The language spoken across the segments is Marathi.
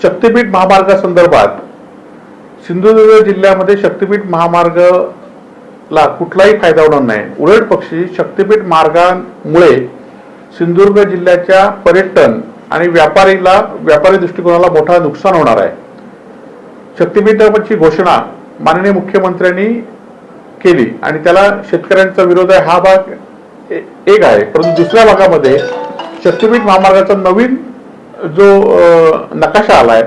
शक्तीपीठ महामार्गासंदर्भात सिंधुदुर्ग जिल्ह्यामध्ये शक्तीपीठ महामार्गाला कुठलाही फायदा होणार नाही। उलट पक्षी शक्तीपीठ मार्गामुळे सिंधुदुर्ग जिल्ह्याच्या पर्यटन आणि व्यापारी दृष्टिकोनाला मोठा नुकसान होणार आहे। शक्तीपीठाची घोषणा माननीय मुख्यमंत्र्यांनी केली आणि त्याला शेतकऱ्यांचा विरोध आहे हा भाग एक आहे, परंतु दुसऱ्या भागामध्ये शक्तीपीठ महामार्गाचा नवीन जो नकाशा आलाय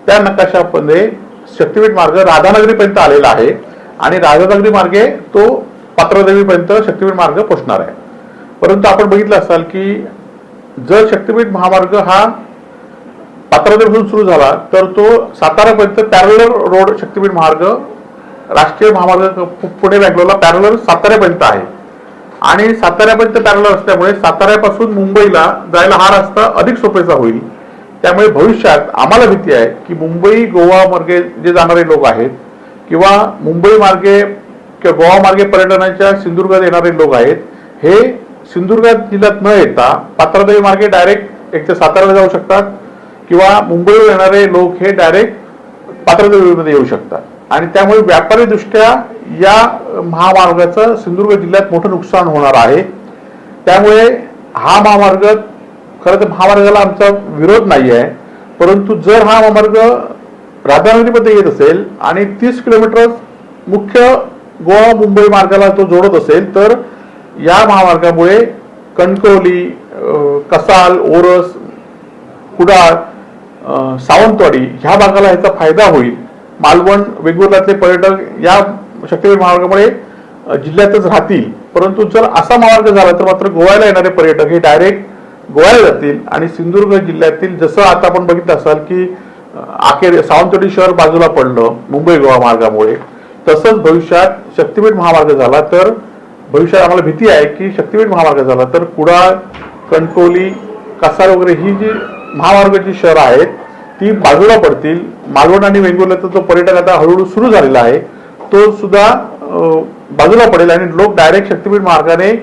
त्या नकाशामध्ये शक्तीपीठ मार्ग राधानगरीपर्यंत आलेला आहे आणि राधानगरी मार्गे तो पात्रदेवीपर्यंत शक्तीपीठ मार्ग पोहोचणार आहे। परंतु आपण बघितलं असाल की जर शक्तीपीठ महामार्ग हा पात्रदेवीपासून सुरू झाला तर तो सातारापर्यंत पॅरलल रोड शक्तीपीठ मार्ग राष्ट्रीय महामार्ग पुणे बँगलोरला पॅरलल साताऱ्यापर्यंत आहे आणि साताऱ्यापर्यंत पॅरलल असल्यामुळे साताऱ्यापासून मुंबईला जायला हा रस्ता अधिक सोपेचा होईल। त्यामुळे भविष्यात आम्हाला भीती आहे की मुंबई गोवा मार्गे जे जाणारे लोक आहेत किंवा मुंबई मार्गे किंवा गोवा मार्गे पर्यटनाच्या सिंधुदुर्गात येणारे लोक आहेत हे सिंधुदुर्ग जिल्ह्यात न येता पात्रदेवी मार्गे डायरेक्ट एक तर साताऱ्याला जाऊ शकतात किंवा मुंबईवर येणारे लोक हे डायरेक्ट पात्रदेवीमध्ये येऊ शकतात आणि त्यामुळे व्यापारी दृष्ट्या या महामार्गाचं सिंधुदुर्ग जिल्ह्यात मोठं नुकसान होणार आहे। त्यामुळे हा महामार्ग खरं तर महामार्गाला आमचा विरोध नाही आहे, परंतु जर हा महामार्ग राधानगरीमध्ये येत असेल आणि 30 किलोमीटर मुख्य गोवा मुंबई मार्गाला तो जोडत असेल तर या महामार्गामुळे कणकवली, कसाल, ओरस, कुडाळ, सावंतवाडी ह्या भागाला ह्याचा फायदा होईल। मालवण वेंगुर्ल्यातले पर्यटक या शक्तीपीठ महामार्गामुळे जिल्ह्यातच राहतील, परंतु जर असा मार्ग झाला तर मात्र गोव्याला येणारे पर्यटक हे डायरेक्ट गोव्याला जातील आणि सिंधुदुर्ग जिल्ह्यातील जसं आता आपण बघितलं असाल की अखेर सावंतवाडी शहर बाजूला पडलं मुंबई गोवा मार्गामुळे, तसंच भविष्यात शक्तीपीठ महामार्ग झाला तर भविष्यात आम्हाला भीती आहे की शक्तीपीठ महामार्ग झाला तर कुडाळ, कणकवली, कसाल वगैरे ही जी महामार्गाची शहरं आहेत ती बाजूला पडतील। मालवण आणि वेंगुर्ल्याचा जो पर्यटक आता हळूहळू सुरू झालेला आहे तो सुद्धा बाजूला पडेल आणि लोक डायरेक्ट शक्तीपीठ मार्गाने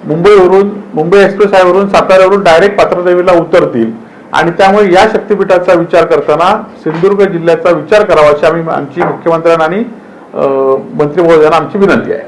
मुंबई एक्सप्रेस हायवेवरून साताऱ्यावरून डायरेक्ट पात्रदेवीला उतरतील आणि त्यामुळे या शक्तीपीठाचा विचार करताना सिंधुदुर्ग जिल्ह्याचा विचार करावा अशी आमची मुख्यमंत्र्यांना आणि मंत्री महोदयांना आमची विनंती आहे।